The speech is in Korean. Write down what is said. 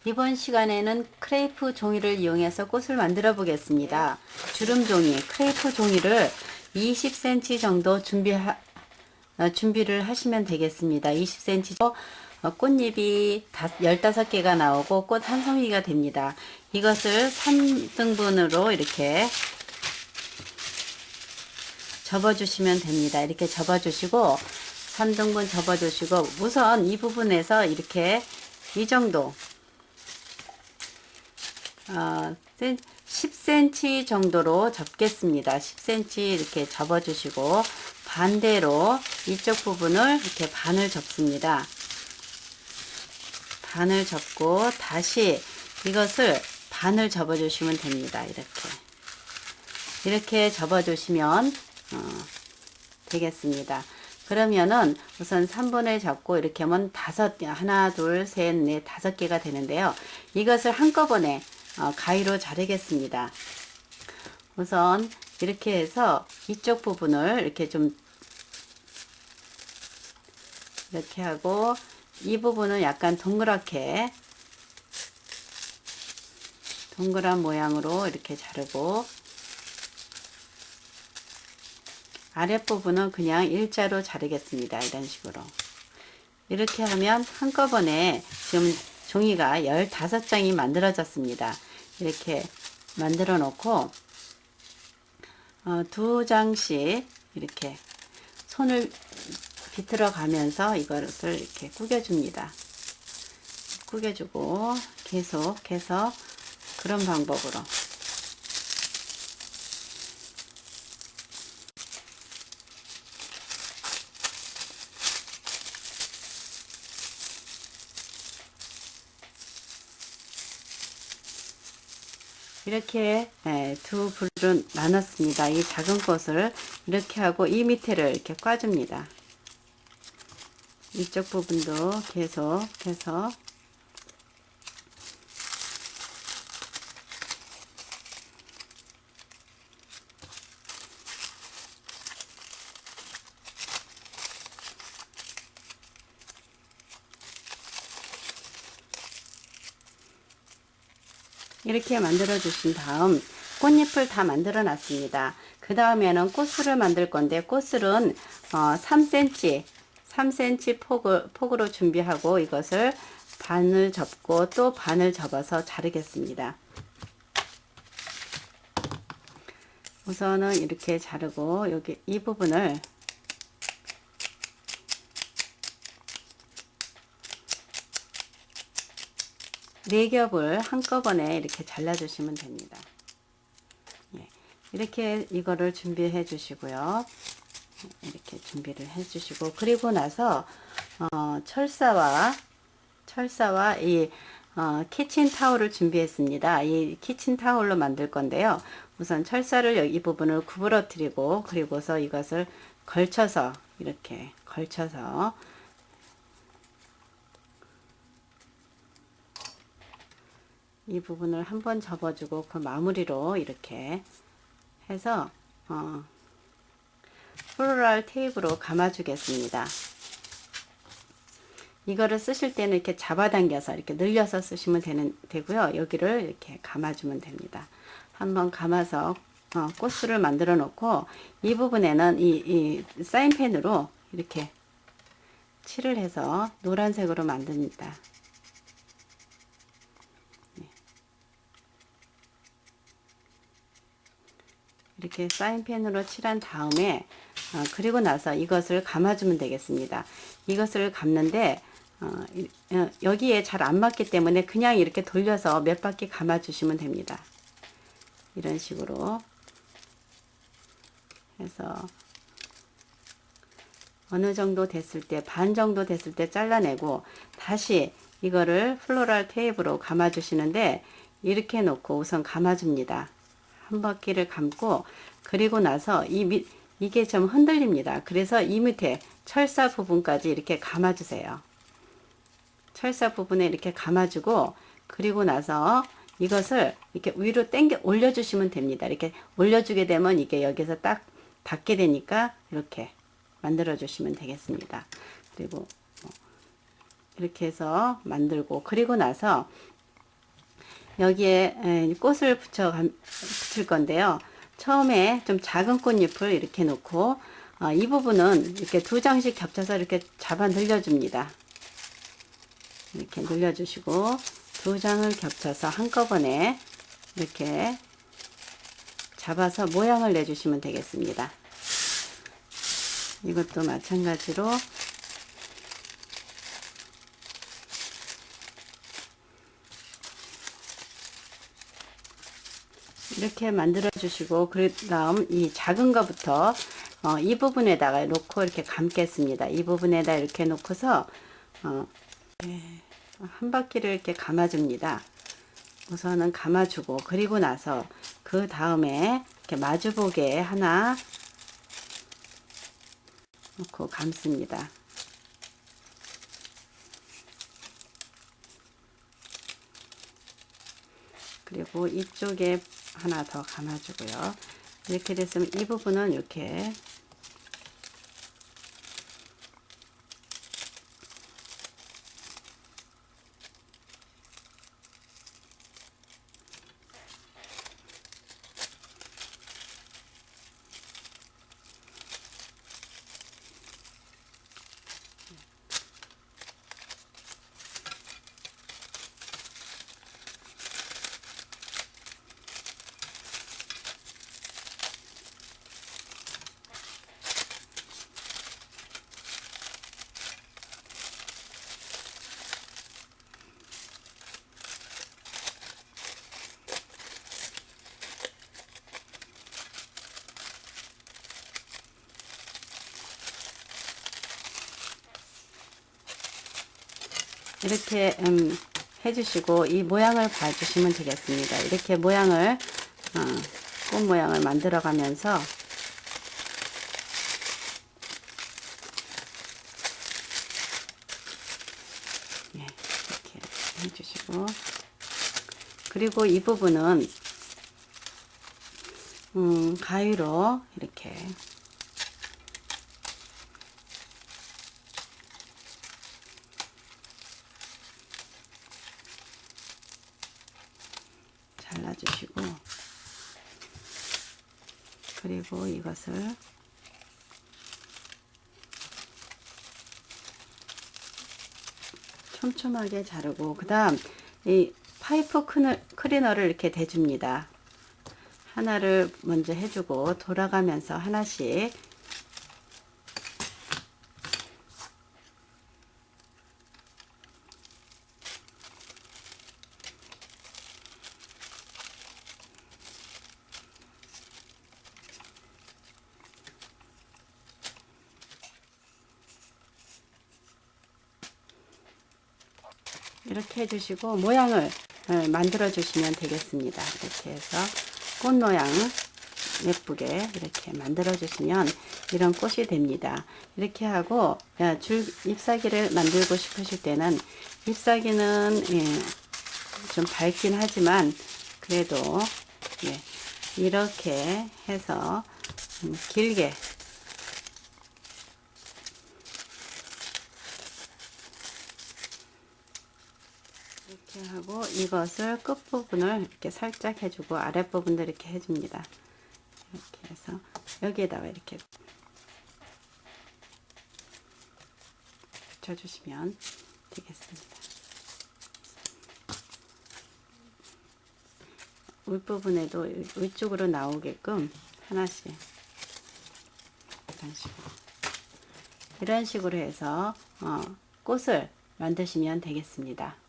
이번 시간에는 크레이프 종이를 이용해서 꽃을 만들어 보겠습니다. 주름 종이, 크레이프 종이를 20cm 정도 준비를 하시면 되겠습니다. 20cm 꽃잎이 15개가 나오고 꽃 한 송이가 됩니다. 이것을 3등분으로 이렇게 접어주시면 됩니다. 이렇게 접어주시고 3등분 접어주시고 우선 이 부분에서 이렇게 이 정도 10cm 정도로 접겠습니다. 10cm 이렇게 접어주시고 반대로 이쪽 부분을 이렇게 반을 접습니다. 반을 접고 다시 이것을 반을 접어주시면 됩니다. 이렇게 접어주시면 되겠습니다. 그러면은 우선 3번을 잡고 이렇게 하면 하나, 둘, 셋, 넷, 5개가 되는데요. 이것을 한꺼번에 가위로 자르겠습니다. 우선 이렇게 해서 이쪽 부분을 이렇게 좀 이렇게 하고 이 부분은 약간 동그란 모양으로 이렇게 자르고 아랫부분은 그냥 일자로 자르겠습니다. 이런 식으로 이렇게 하면 한꺼번에 지금 종이가 15장이 만들어졌습니다. 이렇게 만들어 놓고 2장씩 이렇게 손을 비틀어 가면서 이것을 이렇게 구겨줍니다. 구겨주고 계속해서 그런 방법으로 이렇게 두 불로 나눴습니다. 이 작은 꽃을 이렇게 하고 이 밑에를 이렇게 꽈줍니다. 이쪽 부분도 계속해서 이렇게 만들어 주신 다음 꽃잎을 다 만들어 놨습니다. 그 다음에는 꽃술을 만들 건데 꽃술은 3cm 폭으로 준비하고 이것을 반을 접고 또 반을 접어서 자르겠습니다. 우선은 이렇게 자르고 여기 이 부분을 네 겹을 한꺼번에 이렇게 잘라 주시면 됩니다. 이렇게 이거를 준비해 주시고요. 이렇게 준비를 해 주시고 그리고 나서 철사와 이 키친타올을 준비했습니다. 이 키친타올로 만들 건데요. 우선 철사를 여기 부분을 구부러뜨리고 그리고서 이것을 걸쳐서 이렇게 걸쳐서 이 부분을 한번 접어주고 그 마무리로 이렇게 해서 플로럴 테이프로 감아주겠습니다. 이거를 쓰실 때는 이렇게 잡아당겨서 이렇게 늘려서 쓰시면 되고요. 여기를 이렇게 감아주면 됩니다. 한번 감아서 꽃술을 만들어 놓고 이 부분에는 이 사인펜으로 이렇게 칠을 해서 노란색으로 만듭니다. 이렇게 사인펜으로 칠한 다음에 그리고 나서 이것을 감아주면 되겠습니다. 이것을 감는데 여기에 잘 안 맞기 때문에 그냥 이렇게 돌려서 몇 바퀴 감아 주시면 됩니다. 이런 식으로 해서 어느 정도 됐을 때 반 정도 됐을 때 잘라내고 다시 이거를 플로럴 테이프로 감아 주시는데 이렇게 놓고 우선 감아 줍니다. 한 바퀴를 감고 그리고 나서 이게 좀 흔들립니다. 그래서 이 밑에 철사 부분까지 이렇게 감아 주세요. 철사 부분에 이렇게 감아주고 그리고 나서 이것을 이렇게 위로 당겨 올려주시면 됩니다. 이렇게 올려주게 되면 이게 여기서 딱 닿게 되니까 이렇게 만들어 주시면 되겠습니다. 그리고 이렇게 해서 만들고 그리고 나서 여기에 꽃을 붙일 건데요. 처음에 좀 작은 꽃잎을 이렇게 놓고 이 부분은 이렇게 두 장씩 겹쳐서 이렇게 잡아 늘려줍니다. 이렇게 늘려주시고 두 장을 겹쳐서 한꺼번에 이렇게 잡아서 모양을 내주시면 되겠습니다. 이것도 마찬가지로 이렇게 만들어 주시고, 그 다음 이 작은 거부터 이 부분에다가 놓고 이렇게 감겠습니다. 이 부분에다 이렇게 놓고서 한 바퀴를 이렇게 감아줍니다. 우선은 감아주고, 그리고 나서 그 다음에 이렇게 마주보게 하나 놓고 감습니다. 그리고 이쪽에 하나 더 감아주고요. 이렇게 됐으면 이 부분은 이렇게 이렇게 해주시고 이 모양을 봐주시면 되겠습니다. 이렇게 모양을 꽃 모양을 만들어 가면서 이렇게 해주시고, 그리고 이 부분은 가위로 이렇게 잘라주시고, 그리고 이것을 촘촘하게 자르고, 그 다음 이 파이프 클리너를 이렇게 대줍니다. 하나를 먼저 해주고 돌아가면서 하나씩 이렇게 해주시고 모양을 만들어 주시면 되겠습니다. 이렇게 해서 꽃 모양 예쁘게 이렇게 만들어 주시면 이런 꽃이 됩니다. 이렇게 하고 잎사귀를 만들고 싶으실 때는, 잎사귀는 좀 밝긴 하지만 그래도 이렇게 해서 길게 이렇게 하고, 이것을 끝부분을 이렇게 살짝 해주고 아랫부분도 이렇게 해줍니다. 이렇게 해서 여기에다가 이렇게 붙여주시면 되겠습니다. 윗부분에도 위쪽으로 나오게끔 하나씩 이런 식으로 해서 꽃을 만드시면 되겠습니다.